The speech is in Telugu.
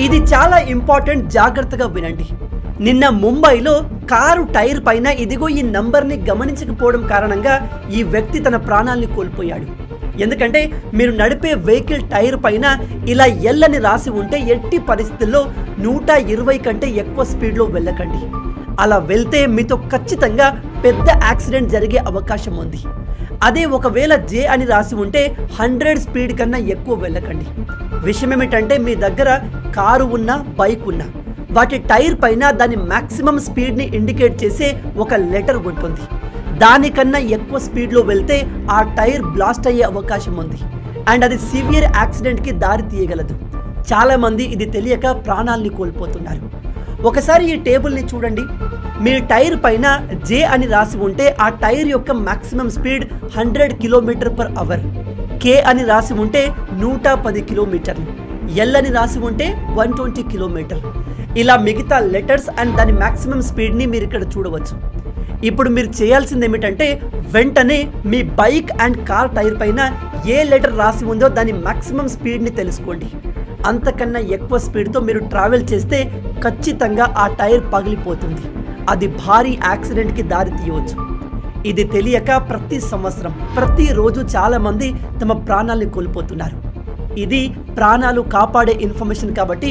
ఇది చాలా ఇంపార్టెంట్, జాగ్రత్తగా వినండి. నిన్న ముంబైలో కారు టైర్ పైన ఇదిగో ఈ నంబర్ని గమనించకపోవడం కారణంగా ఈ వ్యక్తి తన ప్రాణాల్ని కోల్పోయాడు. ఎందుకంటే మీరు నడిపే వెహికల్ టైర్ పైన ఇలా ఎల్ అని రాసి ఉంటే ఎట్టి పరిస్థితుల్లో 120 కంటే ఎక్కువ స్పీడ్లో వెళ్ళకండి. అలా వెళ్తే మీతో ఖచ్చితంగా పెద్ద యాక్సిడెంట్ జరిగే అవకాశం ఉంది. అదే ఒకవేళ జే అని రాసి ఉంటే 100 స్పీడ్ కన్నా ఎక్కువ వెళ్ళకండి. విషయం ఏమిటంటే మీ దగ్గర కారు ఉన్నా బైక్ ఉన్నా వాటి టైర్ పైన దాని మ్యాక్సిమం స్పీడ్ని ఇండికేట్ చేసే ఒక లెటర్ ఉంటుంది. దానికన్నా ఎక్కువ స్పీడ్లో వెళ్తే ఆ టైర్ బ్లాస్ట్ అయ్యే అవకాశం ఉంది అండ్ అది సివియర్ యాక్సిడెంట్కి దారి తీయగలదు. చాలామంది ఇది తెలియక ప్రాణాల్ని కోల్పోతున్నారు. ఒకసారి ఈ టేబుల్ని చూడండి. మీ టైర్ పైన జే అని రాసి ఉంటే ఆ టైర్ యొక్క మ్యాక్సిమం స్పీడ్ 100 km/h. కే అని రాసి ఉంటే 110 కిలోమీటర్లు. ఎల్ అని రాసి ఉంటే 120 కిలోమీటర్. ఇలా మిగతా లెటర్స్ అండ్ దాని మ్యాక్సిమం స్పీడ్ని మీరు ఇక్కడ చూడవచ్చు. ఇప్పుడు మీరు చేయాల్సింది ఏమిటంటే వెంటనే మీ బైక్ అండ్ కార్ టైర్ పైన ఏ లెటర్ రాసి ఉందో దాని మ్యాక్సిమం స్పీడ్ని తెలుసుకోండి. అంతకన్నా ఎక్కువ స్పీడ్తో మీరు ట్రావెల్ చేస్తే ఖచ్చితంగా ఆ టైర్ పగిలిపోతుంది. అది భారీ యాక్సిడెంట్కి దారి తీయవచ్చు. ఇది తెలియక ప్రతి సంవత్సరం ప్రతిరోజు చాలామంది తమ ప్రాణాల్ని కోల్పోతున్నారు. ఇది ప్రాణాలు కాపాడే ఇన్ఫర్మేషన్ కాబట్టి